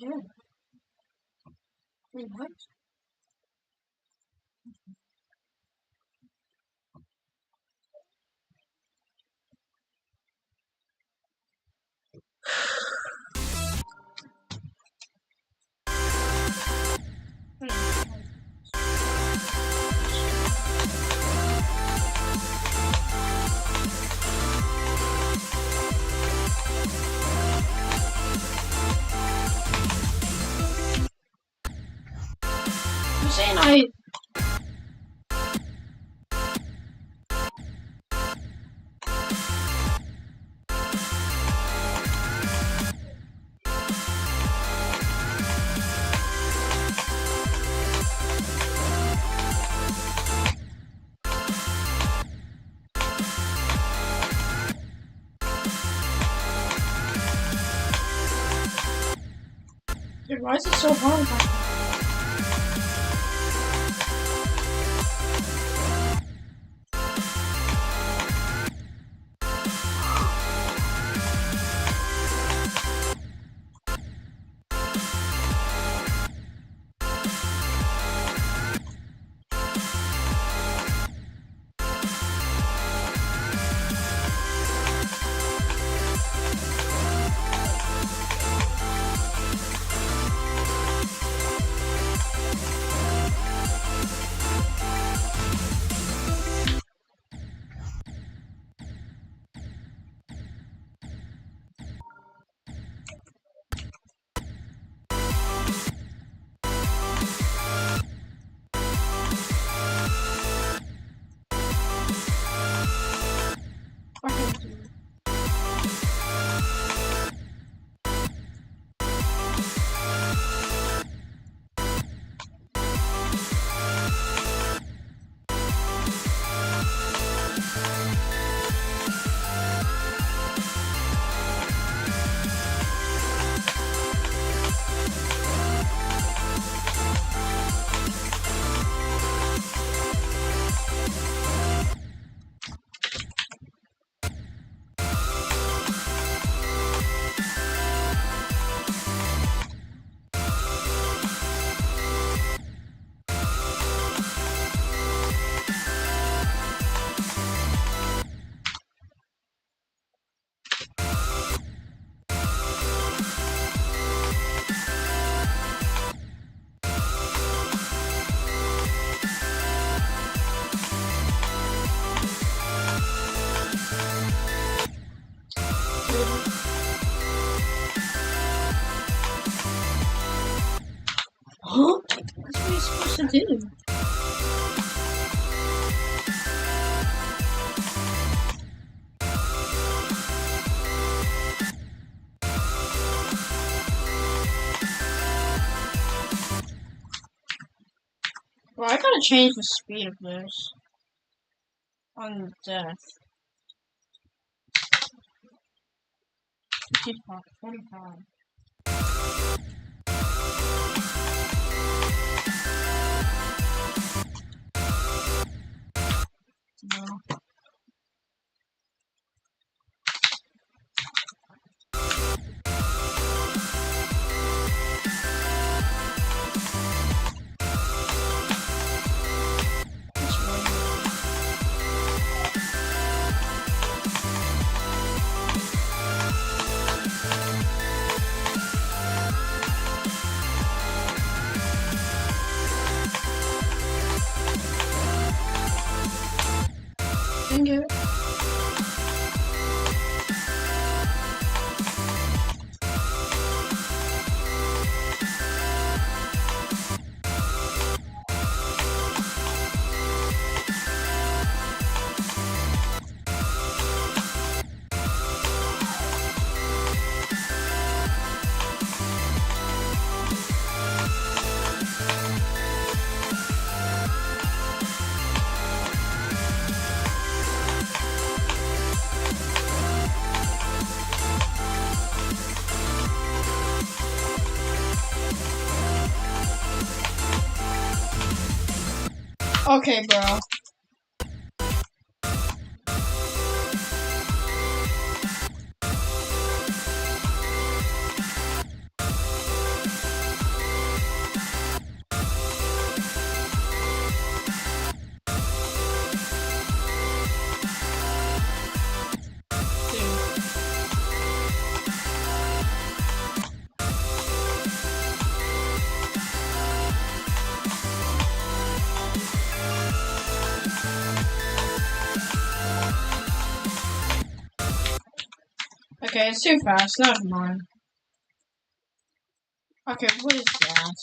Yeah. Wait, what? I'm saying Dude, why is it so hard? Okay. Huh? That's what you're supposed to do. Well, I gotta change the speed of this on death. 55, 45. No. That's right. Thank you. Okay, bro. Okay, it's too fast. Never mind. Okay, what is that?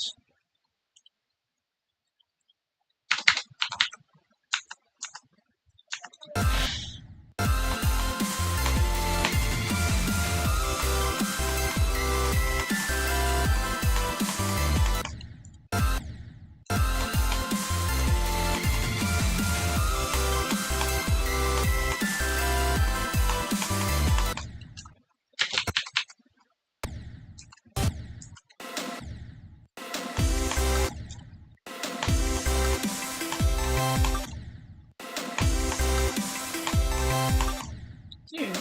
Dude.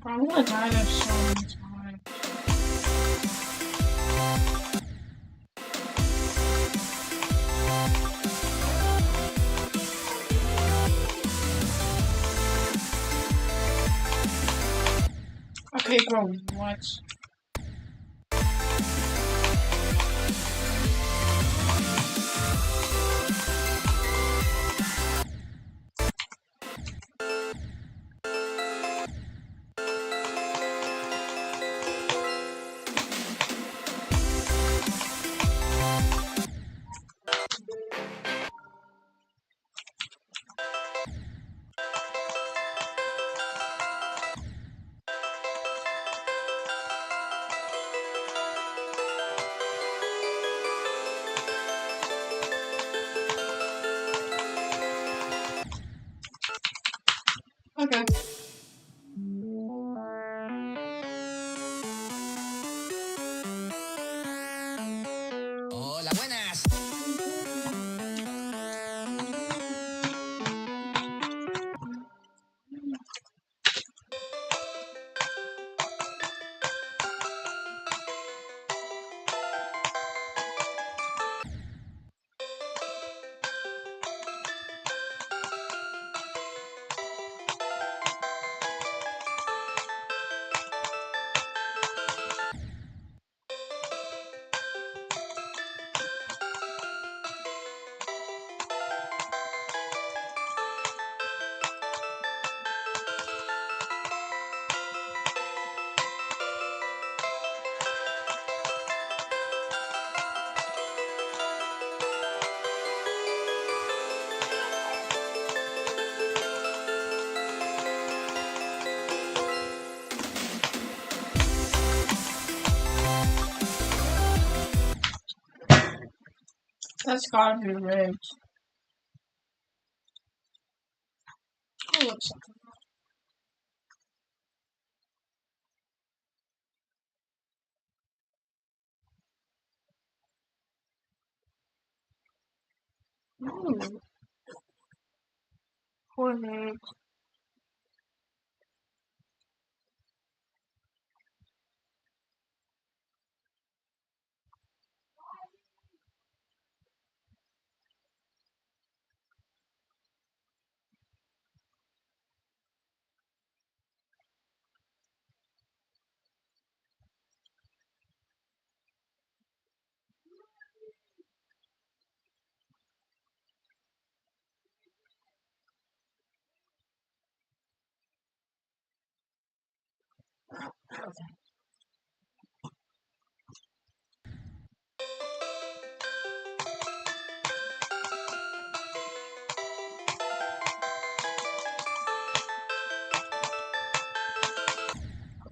I'm gonna die there so many times. Okay, bro, what? Okay. Hola, buenas. That's gotta be rigged. Oh, looks like. Ooh. Coordinate.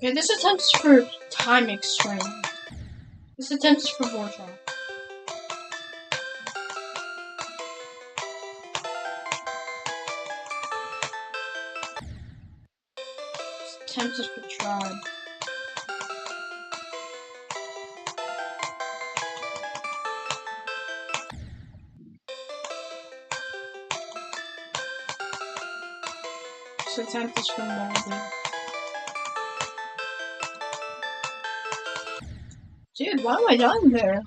Okay, this attempt is for time extreme. This attempt is for Vortex. This attempt is for tribe. This attempt is for Moldy. Dude, why am I dying there?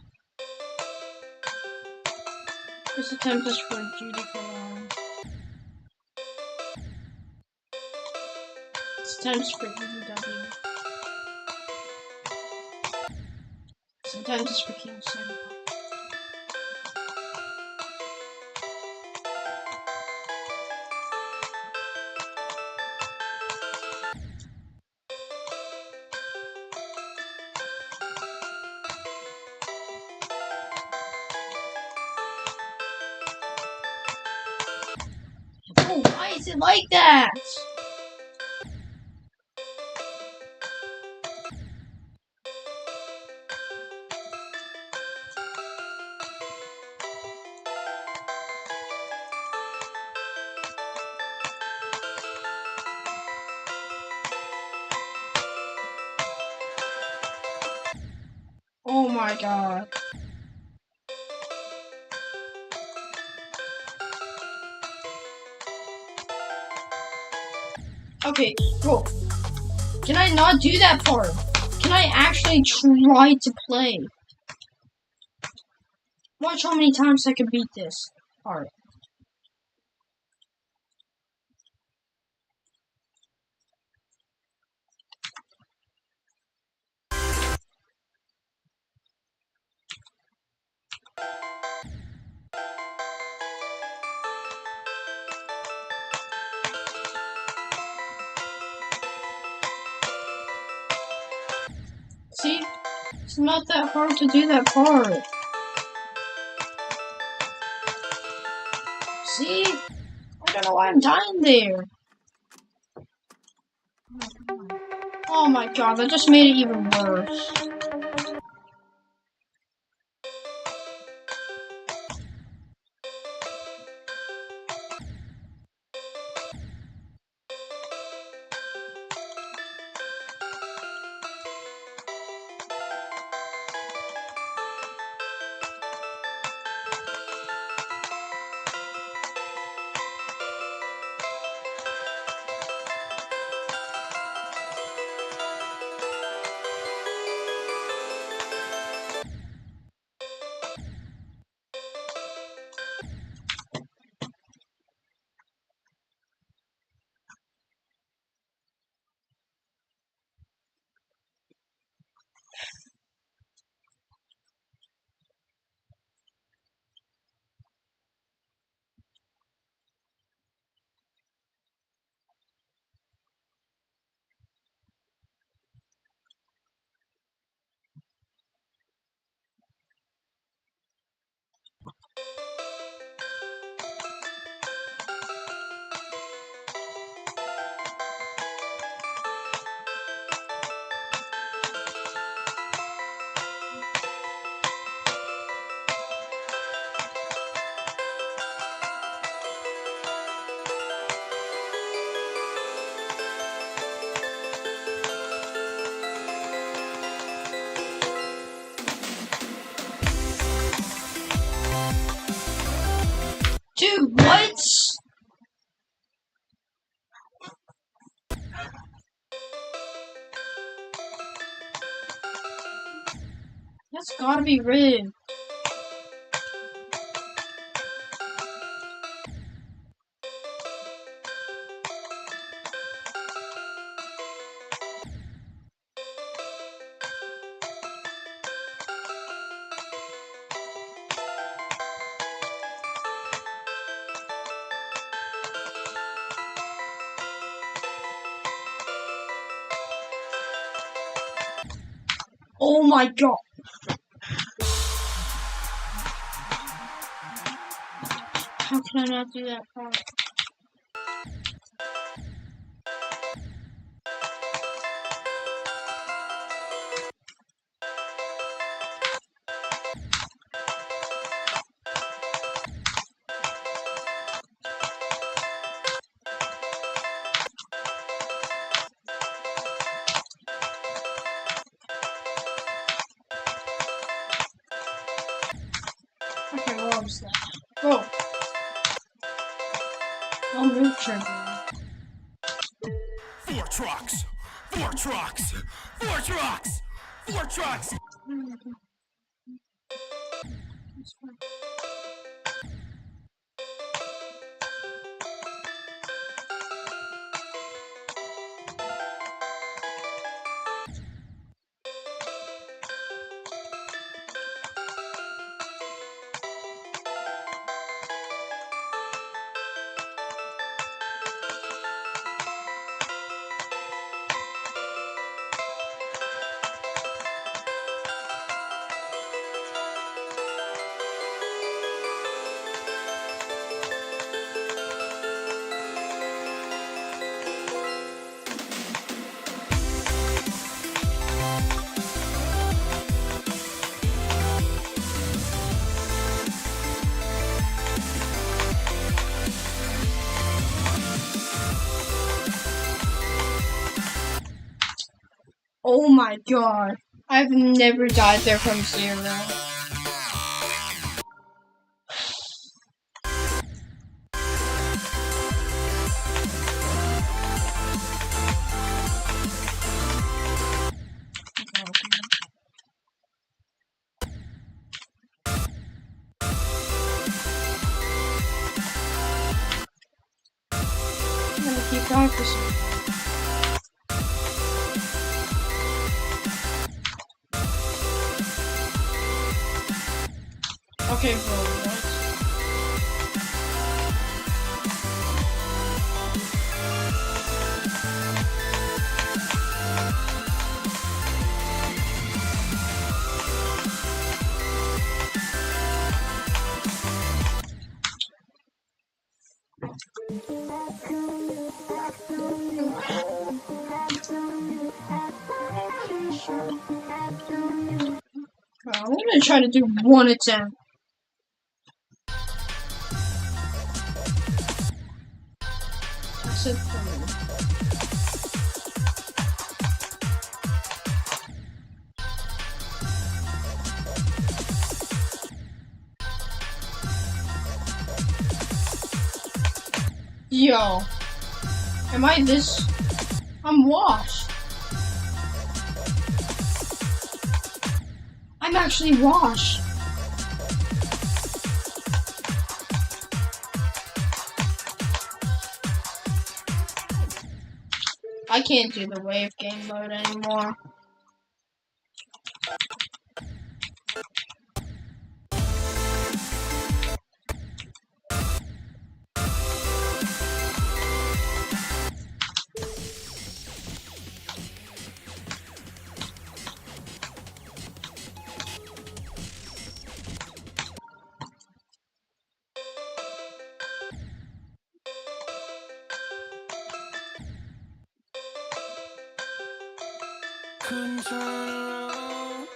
This attempt is for Judy Cologne. Sometimes for BBW. Sometimes it's for King Sam. Oh, why is it like that? Oh my god. Okay, bro. Can I not do that part? Can I actually try to play? Watch how many times I can beat this part. See? It's not that hard to do that part. See? I don't know why I'm dying there. Oh my god, that just made it even worse. Dude, what? That's gotta be rigged. Oh my god. How can I not do that part? Okay, what was that? Go. I'll move trigger. 4 trucks! 4 trucks! 4 trucks! 4 trucks! my god. I've never died there from 0. I'm gonna keep practicing. Okay, bro, what? I'm gonna try to do one attempt. That's it for me. Yo. Am I this? I'm washed. I'm actually washed. I can't do the wave game mode anymore. Couldn't turn around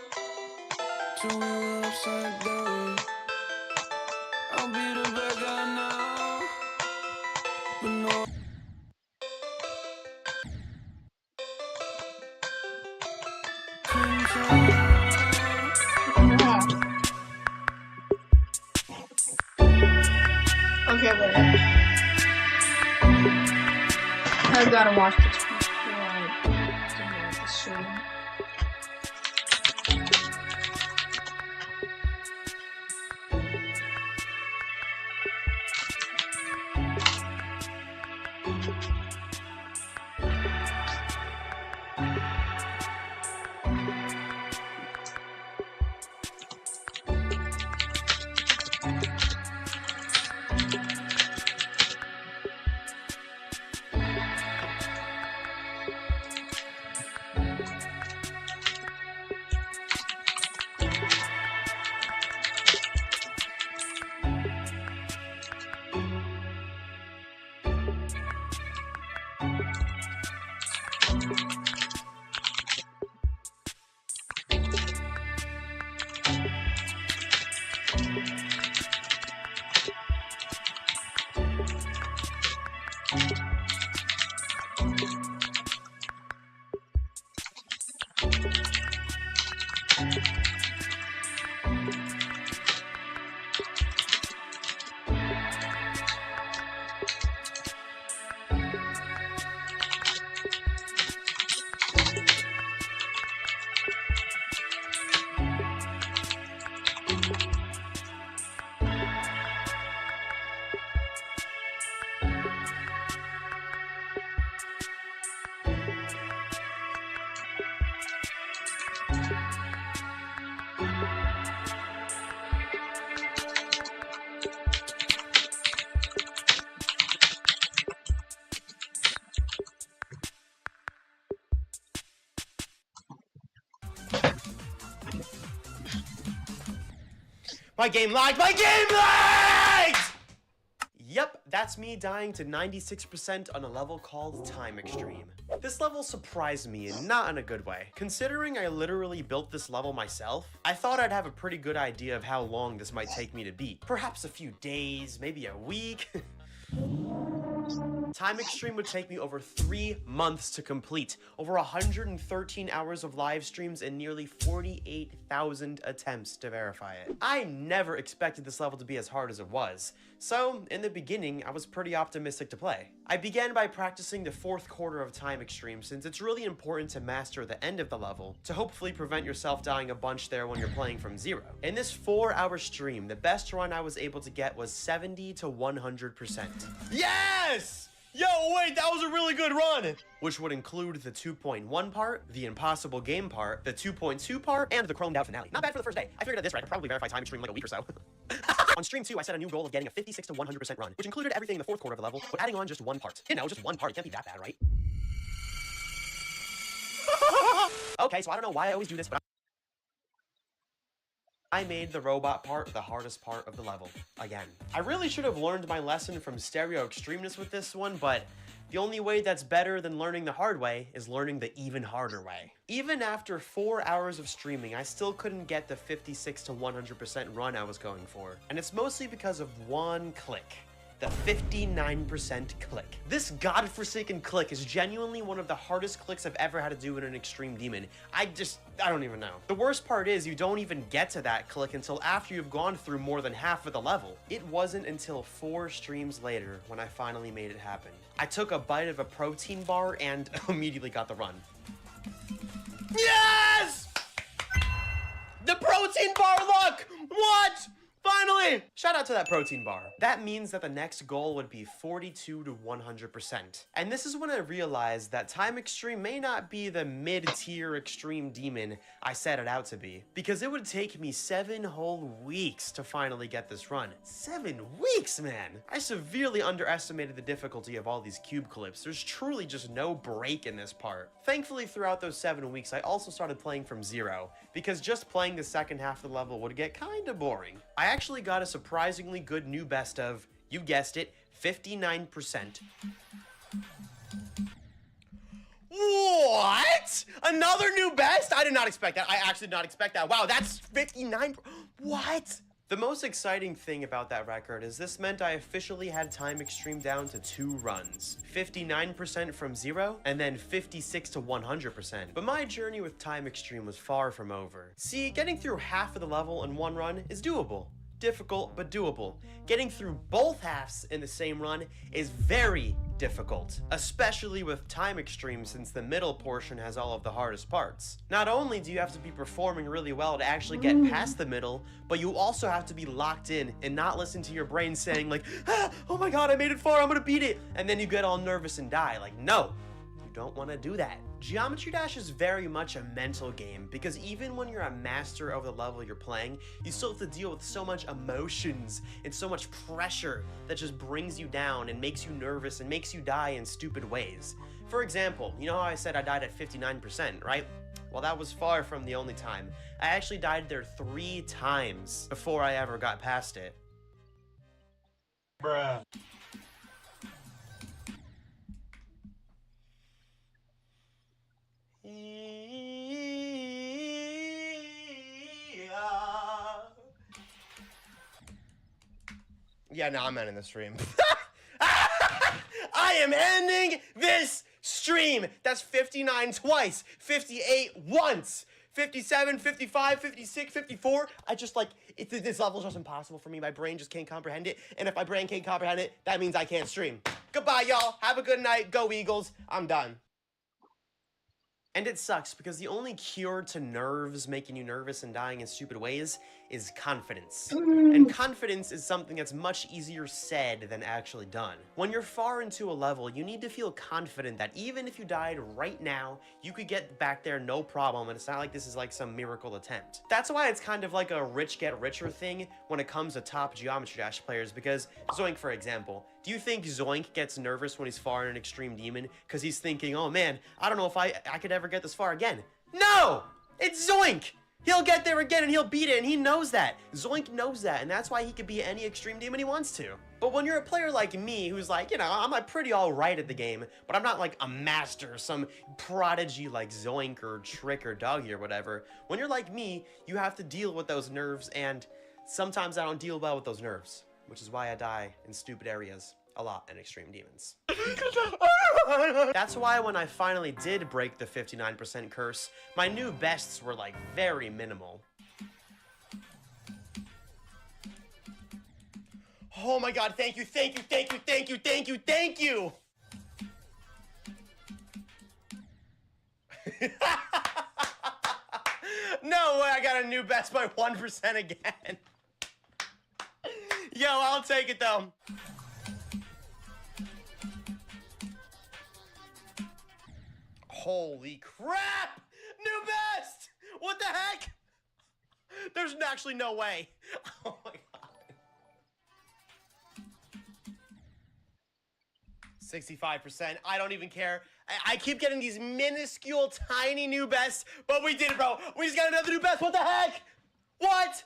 till we were upside down. I'll be the bad guy now, but no. Couldn't turn around. Okay, wait. I gotta watch this before I do the stream. My game lagged! My game lagged! Yep, that's me dying to 96% on a level called Time Extreme. This level surprised me, and not in a good way. Considering I literally built this level myself, I thought I'd have a pretty good idea of how long this might take me to beat. Perhaps a few days, maybe a week. Time Extreme would take me over 3 months to complete, over 113 hours of live streams and nearly 48,000 attempts to verify it. I never expected this level to be as hard as it was, so in the beginning, I was pretty optimistic to play. I began by practicing the 4th quarter of Time Extreme since it's really important to master the end of the level to hopefully prevent yourself dying a bunch there when you're playing from zero. In this 4-hour stream, the best run I was able to get was 70 to 100%. Yes! Yo, wait, that was a really good run! Which would include the 2.1 part, the impossible game part, the 2.2 part, and the chromed out finale. Not bad for the first day. I figured at this rate, I could probably verify Time Extreme in like a week or so. On stream 2, I set a new goal of getting a 56 to 100% run, which included everything in the 4th quarter of the level, but adding on just one part. You know, just one part. It can't be that bad, right? Okay, so I don't know why I always do this, but I made the robot part the hardest part of the level, again. I really should have learned my lesson from Stereo Extremeness with this one, but the only way that's better than learning the hard way is learning the even harder way. Even after 4 hours of streaming, I still couldn't get the 56 to 100% run I was going for. And it's mostly because of one click. The 59% click. This godforsaken click is genuinely one of the hardest clicks I've ever had to do in an Extreme Demon. I don't even know. The worst part is you don't even get to that click until after you've gone through more than half of the level. It wasn't until 4 streams later when I finally made it happen. I took a bite of a protein bar and immediately got the run. Yes! The protein bar luck! What? Finally! Shout out to that protein bar. That means that the next goal would be 42 to 100%. And this is when I realized that Time Extreme may not be the mid-tier Extreme Demon I set it out to be. Because it would take me 7 whole weeks to finally get this run. 7 weeks, man! I severely underestimated the difficulty of all these cube clips. There's truly just no break in this part. Thankfully, throughout those 7 weeks, I also started playing from zero, because just playing the second half of the level would get kinda boring. I actually got a surprisingly good new best of, you guessed it, 59%. What? Another new best? I did not expect that. I actually did not expect that. Wow, that's 59. What? The most exciting thing about that record is this meant I officially had Time Extreme down to 2 runs. 59% from zero, and then 56 to 100%. But my journey with Time Extreme was far from over. See, getting through half of the level in 1 run is doable. Difficult, but doable. Getting through both halves in the same run is very difficult, especially with Time Extreme since the middle portion has all of the hardest parts. Not only do you have to be performing really well to actually get past the middle, but you also have to be locked in and not listen to your brain saying like, oh my god, I made it far, I'm gonna beat it, and then you get all nervous and die. Like, no, you don't want to do that. Geometry Dash is very much a mental game because even when you're a master of the level you're playing, you still have to deal with so much emotions and so much pressure that just brings you down and makes you nervous and makes you die in stupid ways. For example, you know how I said I died at 59%, right? Well, that was far from the only time. I actually died there 3 times before I ever got past it. Bruh. Yeah, no, I'm ending the stream. I am ending this stream. That's 59 twice, 58 once, 57, 55, 56, 54. This level's just impossible for me. My brain just can't comprehend it. And if my brain can't comprehend it, that means I can't stream. Goodbye, y'all. Have a good night. Go Eagles. I'm done. And it sucks because the only cure to nerves making you nervous and dying in stupid ways is confidence. And confidence is something that's much easier said than actually done. When you're far into a level, you need to feel confident that even if you died right now, you could get back there no problem, and it's not like this is like some miracle attempt. That's why it's kind of like a rich get richer thing when it comes to top Geometry Dash players, because Zoink, for example, do you think Zoink gets nervous when he's far in an Extreme Demon because he's thinking, oh man, I don't know if I could ever get this far again? No! It's Zoink! He'll get there again and he'll beat it, and he knows that. Zoink knows that, and that's why he could be any Extreme Demon he wants to. But when you're a player like me, who's like, you know, I'm like pretty alright at the game, but I'm not like a master, some prodigy like Zoink or Trick or Doggy or whatever. When you're like me, you have to deal with those nerves, and sometimes I don't deal well with those nerves, which is why I die in stupid areas. a lot in Extreme Demons. That's why when I finally did break the 59% curse, my new bests were like very minimal. Oh my god, thank you, thank you, thank you, thank you, thank you, thank you! No way, I got a new best by 1% again. Yo, I'll take it though. Holy crap! New best! What the heck? There's actually no way. Oh my god. 65%. I don't even care. I keep getting these minuscule, tiny new bests, but we did it, bro. We just got another new best. What the heck? What?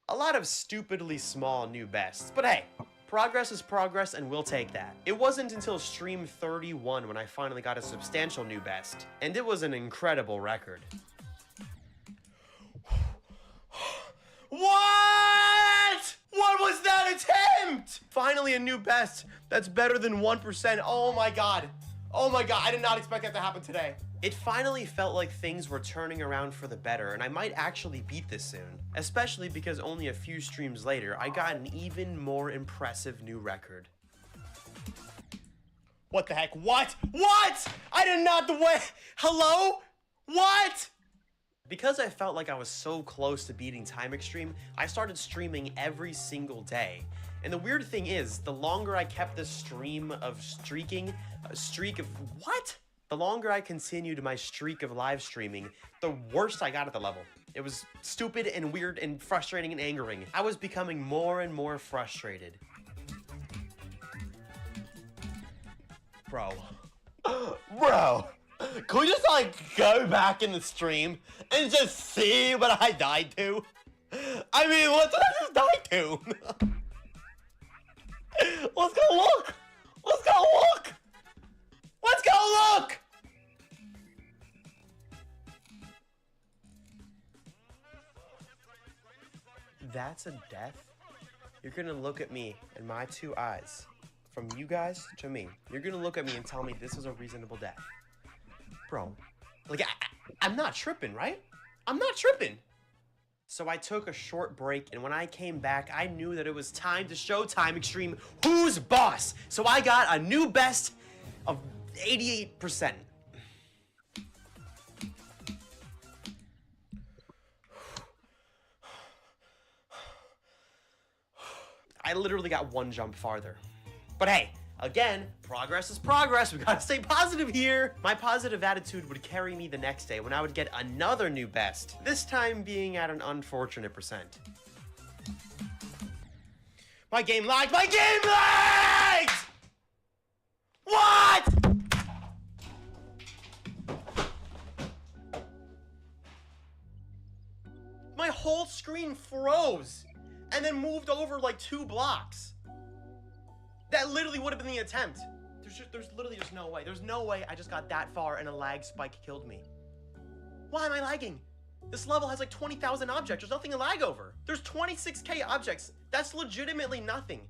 A lot of stupidly small new bests, but hey, progress is progress and we'll take that. It wasn't until stream 31 when I finally got a substantial new best, and it was an incredible record. What? What was that attempt? Finally a new best that's better than 1%. Oh my god. Oh my god, I did not expect that to happen today. It finally felt like things were turning around for the better, and I might actually beat this soon. Especially because only a few streams later, I got an even more impressive new record. What the heck? What? What? I did not the way. Hello? What? Because I felt like I was so close to beating Time Extreme, I started streaming every single day. And the weird thing is, the longer I kept this streak of what? The longer I continued my streak of live streaming, the worse I got at the level. It was stupid and weird and frustrating and angering. I was becoming more and more frustrated. Bro. Bro. Can we just, like, go back in the stream and just see what I died to? I mean, what did I just die to? Let's go look! Let's go look! Let's go look! That's a death? You're gonna look at me in my two eyes. From you guys to me. You're gonna look at me and tell me this is a reasonable death. Bro, like, I'm not tripping, right? I'm not tripping. So I took a short break, and when I came back, I knew that it was time to show Time Extreme who's boss. So I got a new best of 88%. I literally got one jump farther. But hey, again, progress is progress. We gotta stay positive here. My positive attitude would carry me the next day when I would get another new best, this time being at an unfortunate percent. My game lagged! My game lagged! What? My whole screen froze and then moved over like 2 blocks. That literally would have been the attempt. There's literally just no way. There's no way I just got that far and a lag spike killed me. Why am I lagging? This level has like 20,000 objects. There's nothing to lag over. There's 26k objects. That's legitimately nothing.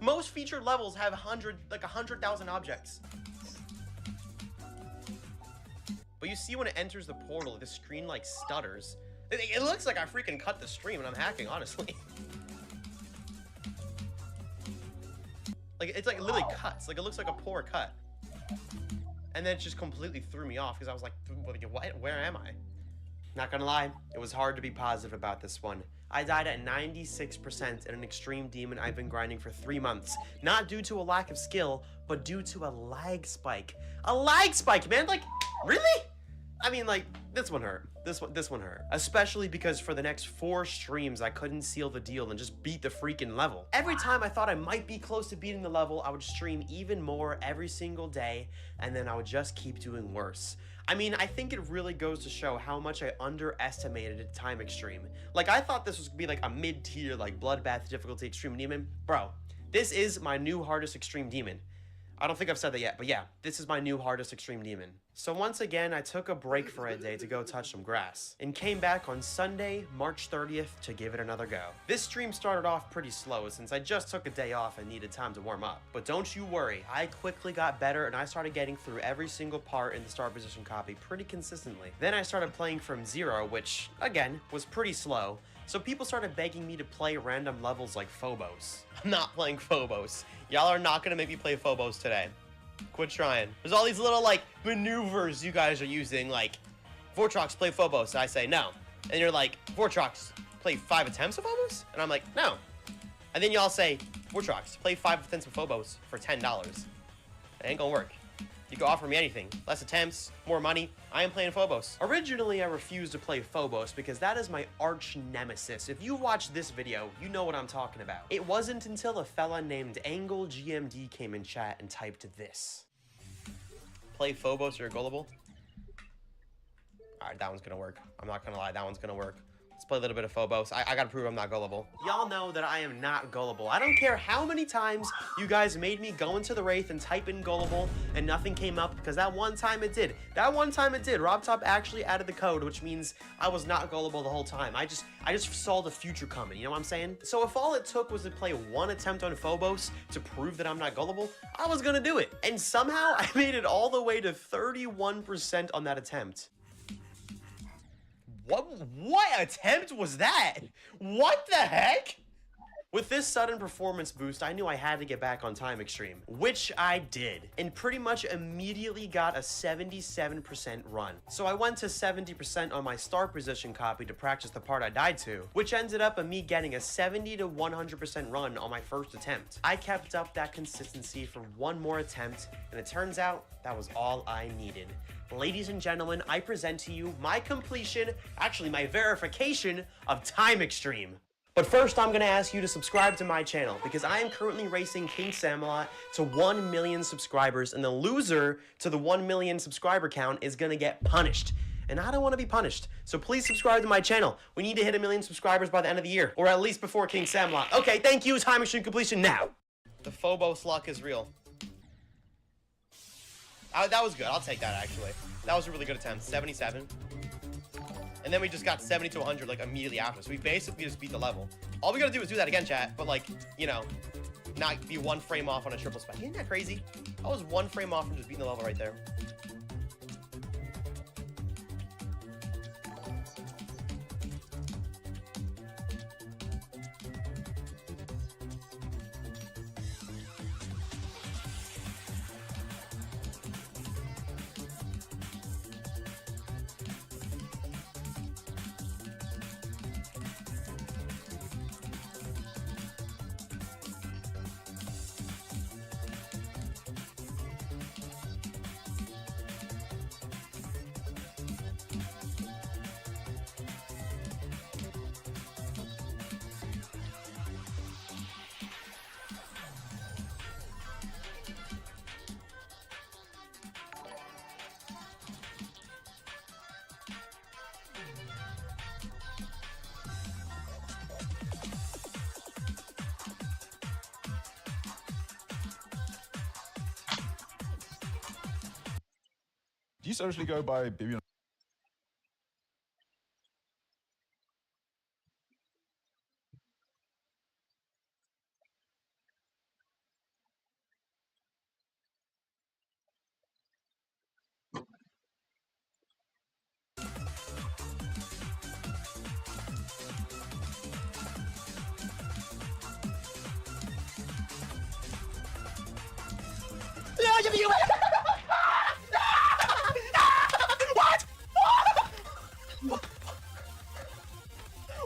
Most featured levels have 100,000 objects. But you see when it enters the portal, the screen like stutters. It looks like I freaking cut the stream and I'm hacking, honestly. Like, it's like literally cuts. Like, it looks like a poor cut. And then it just completely threw me off because I was like, what? Where am I? Not gonna lie, it was hard to be positive about this one. I died at 96% in an Extreme Demon I've been grinding for 3 months. Not due to a lack of skill, but due to a lag spike. A lag spike, man! Like, really? I mean, like, this one hurt. This one hurt. Especially because for the next 4 streams, I couldn't seal the deal and just beat the freaking level. Every time I thought I might be close to beating the level, I would stream even more every single day, and then I would just keep doing worse. I mean, I think it really goes to show how much I underestimated Time Extreme. Like, I thought this was gonna be like a mid-tier, like, Bloodbath difficulty Extreme Demon. Bro, this is my new hardest Extreme Demon. I don't think I've said that yet, but yeah, this is my new hardest Extreme Demon. So once again, I took a break for a day to go touch some grass, and came back on Sunday, March 30th to give it another go. This stream started off pretty slow since I just took a day off and needed time to warm up. But don't you worry, I quickly got better and I started getting through every single part in the star position copy pretty consistently. Then I started playing from zero, which, again, was pretty slow. So people started begging me to play random levels like Phobos. I'm not playing Phobos. Y'all are not gonna make me play Phobos today. Quit trying. There's all these little, like, maneuvers you guys are using, like, Vortrox, play Phobos. I say, no. And you're like, Vortrox, play 5 attempts of Phobos? And I'm like, no. And then y'all say, Vortrox, play 5 attempts of Phobos for $10. It ain't gonna work. You can offer me anything. Less attempts, more money. I am playing Phobos. Originally, I refused to play Phobos because that is my arch nemesis. If you watch this video, you know what I'm talking about. It wasn't until a fella named Angle GMD came in chat and typed this. Play Phobos or you're gullible? Alright, that one's gonna work. I'm not gonna lie, that one's gonna work. Let's play a little bit of Phobos. I gotta prove I'm not gullible. Y'all know that I am not gullible. I don't care how many times you guys made me go into the Wraith and type in gullible and nothing came up, because that one time it did. That one time it did. RobTop actually added the code, which means I was not gullible the whole time. I just saw the future coming, you know what I'm saying? So if all it took was to play one attempt on Phobos to prove that I'm not gullible, I was gonna do it. And somehow I made it all the way to 31% on that attempt. What attempt was that? What the heck? With this sudden performance boost, I knew I had to get back on Time Extreme, which I did, and pretty much immediately got a 77% run. So I went to 70% on my star position copy to practice the part I died to, which ended up in me getting a 70 to 100% run on my first attempt. I kept up that consistency for one more attempt, and it turns out that was all I needed. Ladies and gentlemen, I present to you my completion, actually my verification of Time Extreme. But first, I'm going to ask you to subscribe to my channel, because I am currently racing King Sammalot to 1 million subscribers, and the loser to the 1 million subscriber count is going to get punished. And I don't want to be punished, so please subscribe to my channel. We need to hit 1 million subscribers by the end of the year, or at least before King Sammalot. Okay, thank you, Time Extreme completion now! The Phobos luck is real. That was good, I'll take that actually. That was a really good attempt, 77. And then we just got 70 to 100 like immediately after. So we basically just beat the level. All we gotta do is do that again, chat. But like, you know, not be 1 frame off on a triple spike. Isn't that crazy? I was 1 frame off from just beating the level right there. Do you socially go by Bibi?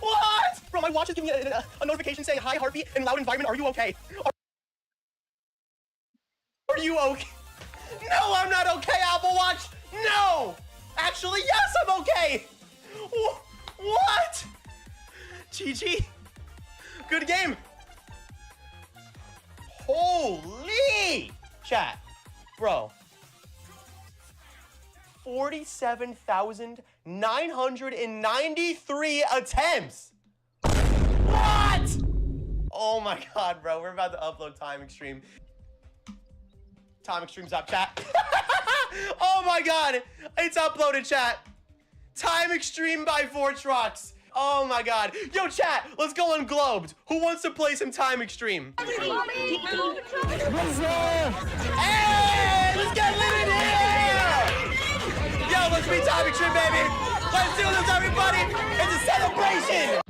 What? Bro, my watch is giving me a notification saying, "Hi, heartbeat, in loud environment, are you okay?" Are you okay? No, I'm not okay, Apple Watch! No! Actually, yes, I'm okay! What? GG. Good game. Holy! Chat. Bro. 47,993 attempts! What? Oh my god, bro. We're about to upload Time Extreme. Time Extreme's up, chat. Oh my god! It's uploaded, chat. Time Extreme by Fortrox. Oh my god. Yo, chat, let's go on Globed. Who wants to play some Time Extreme? Hey, let's get lit in here! Yo, let's be Time Extreme, baby. Let's do this, everybody. It's a celebration.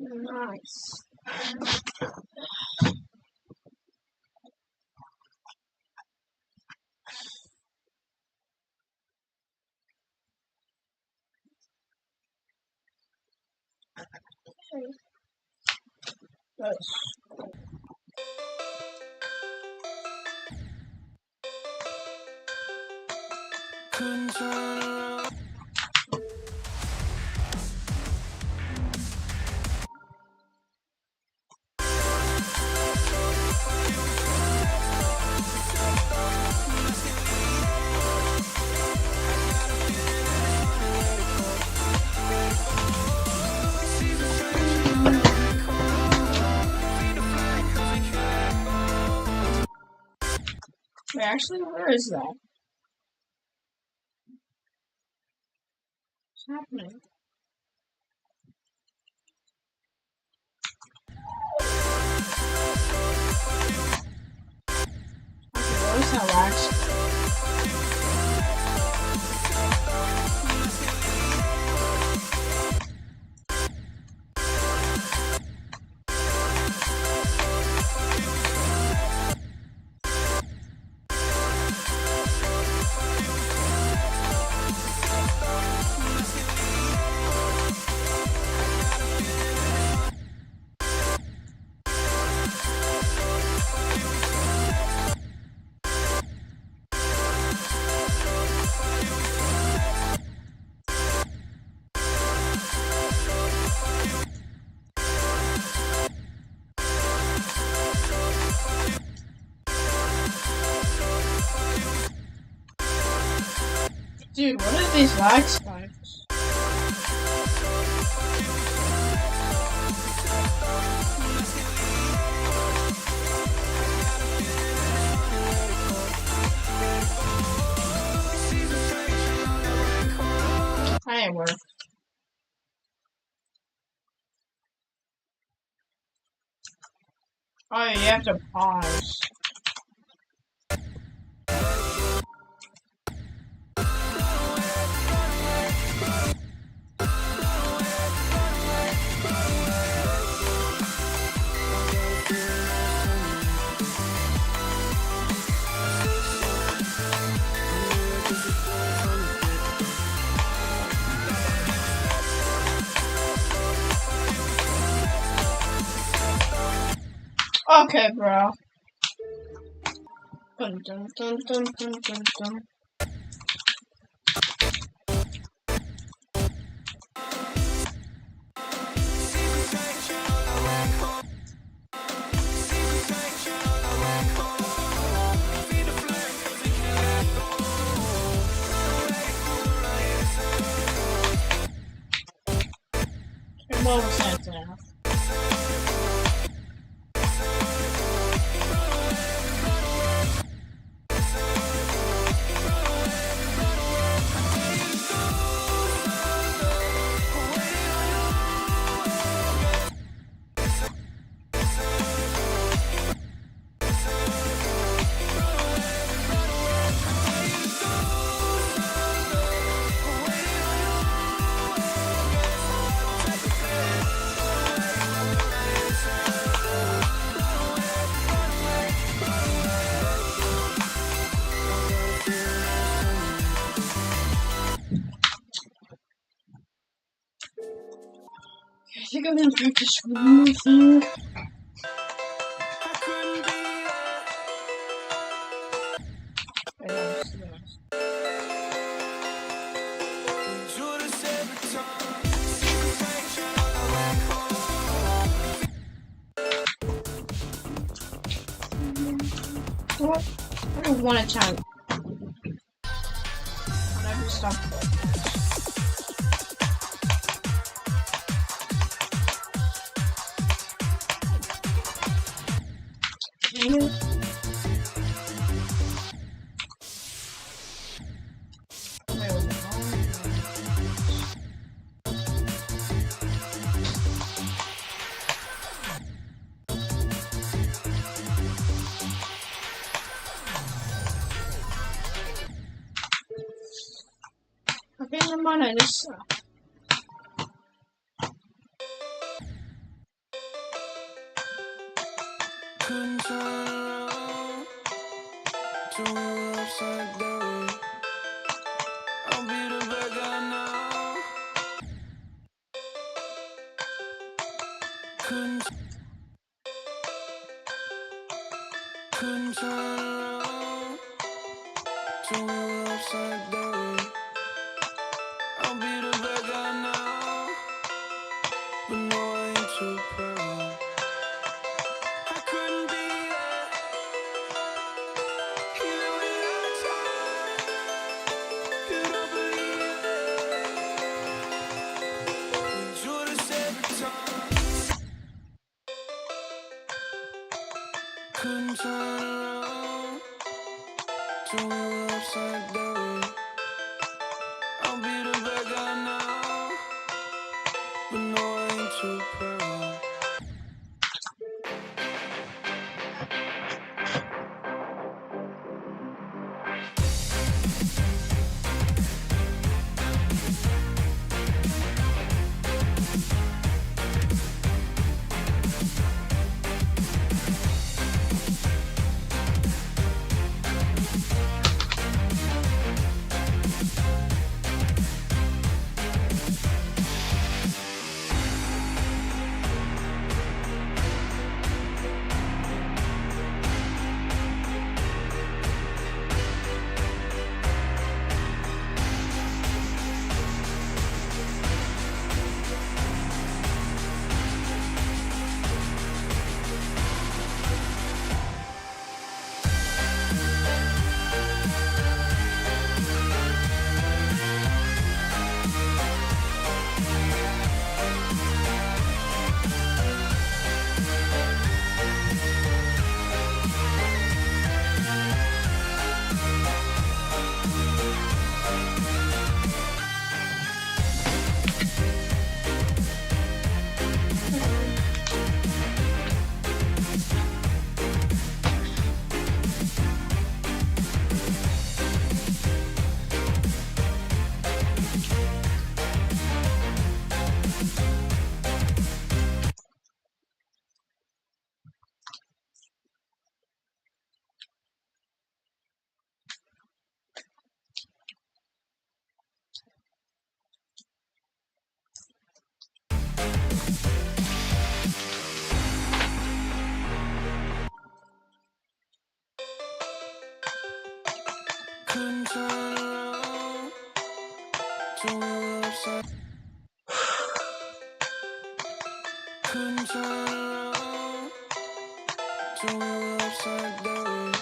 Nice. Nice. Couldn't turn around. Wait, actually, where is that? What's happening? Okay, where's that wax? Dude, what are these lag spikes? That ain't work. Oh, you have to pause. Okay, bro. Dun, dun, dun, dun, dun, dun, dun. What was that now? I think I'm gonna practice one more thing. I couldn't be there. Wait, what? I'll do one attempt. Whatever stuff. Okay, never mind, I just Couldn't turn around, turn you upside down. I'll be the bad guy now. Couldn't turn around, turn you upside down. I'll be the bad guy now, but no, I ain't too proud. I couldn't be there, even when I tried. You don't believe it. We do this every time. Couldn't turn around, turn you upside down. I'll be the bad guy now, but no, I ain't too proud. Couldn't turn around, turn you upside. Couldn't turn around, turn you upside down.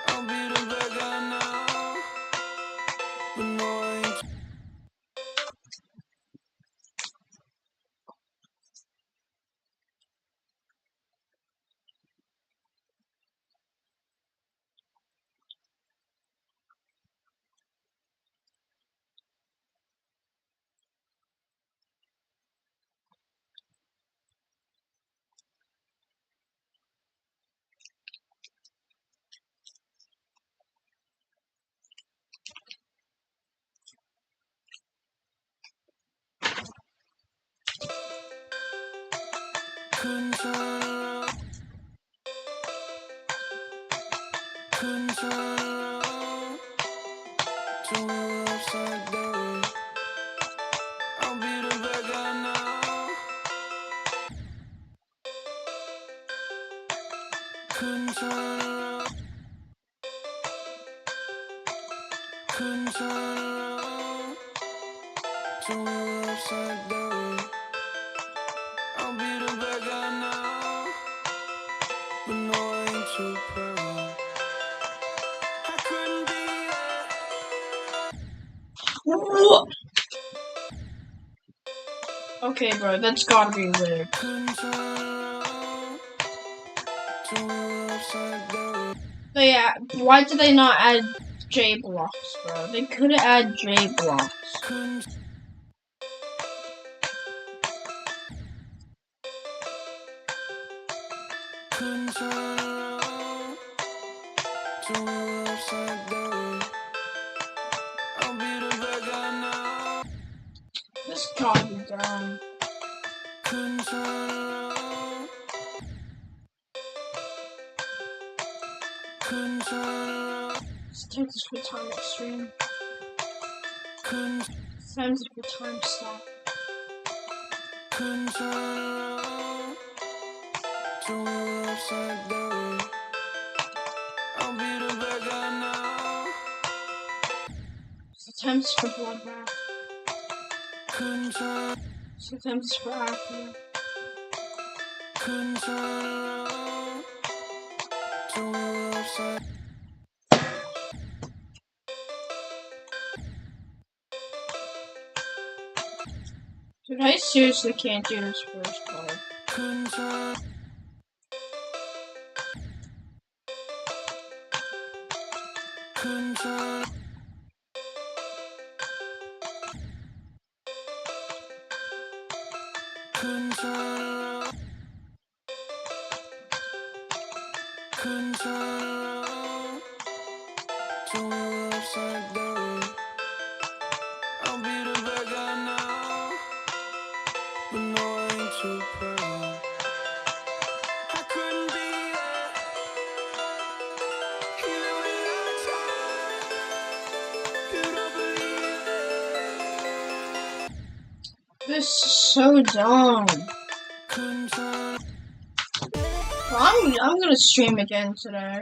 I'll be the bad guy now, but no, I ain't. Couldn't turn around, couldn't turn around, turn you upside down. I'll be the bad guy now. Couldn't turn around, couldn't turn around, turn you upside down. I'll be the bad guy now, but no, I ain't too proud. Okay, bro, that's gotta be weird. Couldn't turn around to we're upside down. Why did they not add J blocks, bro? They could have added J blocks. Couldn't turn around to we're upside down. I'll be the bad guy now. This gotta be dumb. Couldn't turn around. Couldn't turn around. Let's take this for time extreme. Couldn't Times it for time stop. Couldn't turn around to we're upside down. I'll be the bad guy now. Sometimes it's for bloodbath. Couldn't turn, Sometimes it's for acne. couldn't turn around to we're upside. Dude, I seriously can't do this first card. Couldn't turn, couldn't turn, couldn't turn around, couldn't turn around to we're upside down. I'll be the bad guy now, but no, I ain't too proud. I couldn't be there, even when I tried. You don't believe it. This is so dumb. Couldn't turn, Well, I'm gonna stream again today.